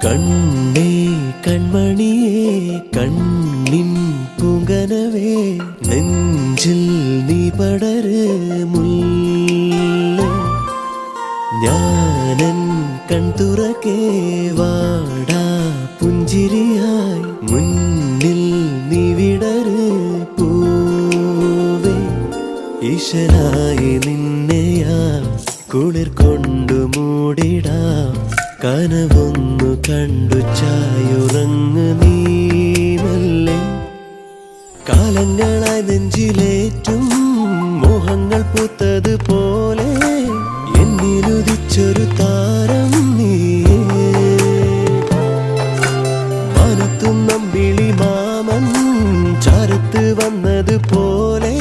കണ്ണേ കൺമണിയേ കണ്ണിൻ പൂങ്കനവേ നെഞ്ചിൽ നീ പടര് മുല്ല ഞാനൻ കൺതുറക്കേ വാടാ പുഞ്ചിരിയായി മുന്നിൽ നീ വിടര് പൂവേ ഈശനായി നിന്നെയാ കുളിർ കൊണ്ടു മൂടിടാം കനവൊന്നു കണ്ടു ചായുറങ്ങ് നീ മെല്ലെ കാലങ്ങളായി നെഞ്ചിലേറ്റും മോഹങ്ങൾ പൂത്തതുപോലെ എന്നിലുദിച്ചൊരു താരം നീയേ മനത്തും നമ്പിളി മാമൻ ചാരത്ത് വന്നതുപോലെ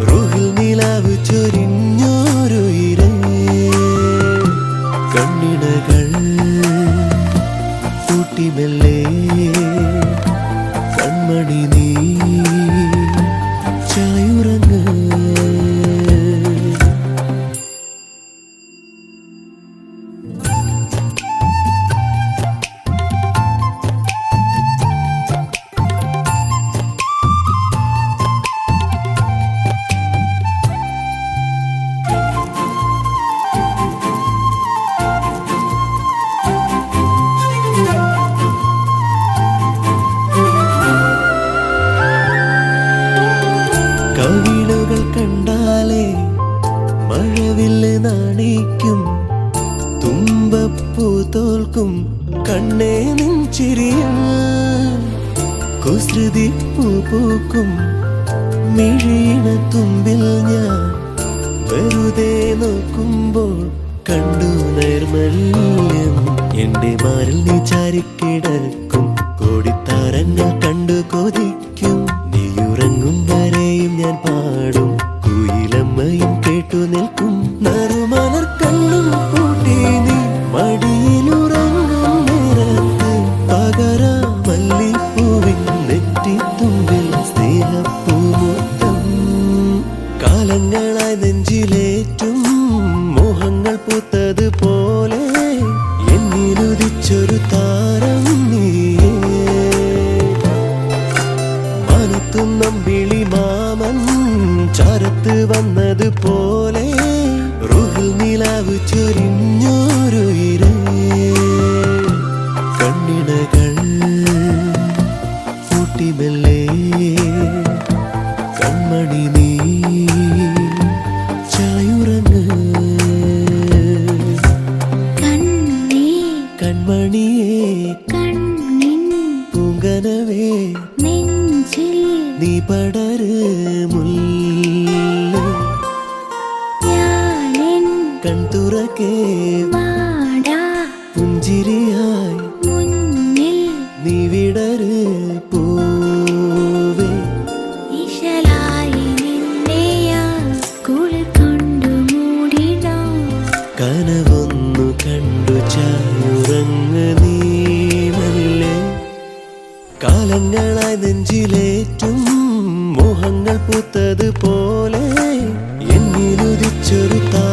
റൂഹിൽ നിലാവ് ചൊരിഞ്ഞോരുയിരേ കണ്ണിണകൾ കൂട്ടിമെല്ലെ കൺമണി നീ ചായുറങ്ങ് കവിളുകൾ കണ്ടാലേ മഴവില്ല് നാണിക്കും തുമ്പപ്പൂ തോൽക്കും കണ്ണേ നെഞ്ചിരിയും കുസൃതി പൂ പൂക്കും മിഴീണ തുമ്പിൽ ഞാൻ വെറുതെ നോക്കുമ്പോൾ കണ്ടു നൈർമല്യം എന്റെ മാറിൽ നീ ചാരിക്കിടക്കും കോടിത്താരങ്ങൾ കണ്ടു കൊതിക്കും നീയുറങ്ങും വരെയും ഞാൻ പാടും കുയിലമ്മയും കേട്ടു നിൽക്കും നറുമലർ കണ്ണും കൂട്ടി നീ മടിയിലുറങ്ങും നേരത്ത് പകരാമല്ലിപ്പൂവിൻ നെറ്റിത്തുമ്പിൽ സ്നേഹപ്പൂമൊത്തം കാലങ്ങളായി നെഞ്ചിലേറ്റും മോഹങ്ങൾ പൂത്തതുപോലെ എന്നിലുദിച്ചൊരു താരം നീയേ മനത്തും നമ്പിളി മാമൻ ചാരത്ത് വന്നതുപോലെ റൂഹിൽ നിലാവ് ചൊരിഞ്ഞോരുയിരേ കണ്ണിണകൾ കൂട്ടിമെല്ലെ കൺമണി നീ ചായുറങ്ങ് കൺമണിയേ കണ്ണിൻ പൂങ്കനവേ നെഞ്ചിൽ നീ പടര് മുല്ല ഞാനെൻ കൺതുറക്കേ വാടാ പുഞ്ചിരിയായി മുന്നിൽ നീ വിടര് പൂവേ ഇശലായി നിന്നെയാ കുളിർ കൊണ്ടു മൂടിടാം കനവൊന്നു കണ്ടു ചായുറങ്ങ് നീ മെല്ലെ കാലങ്ങളായി നെഞ്ചിലേറ്റും മോഹങ്ങൾ പൂത്തതുപോലെ എന്നിലുദിച്ചൊരു താരം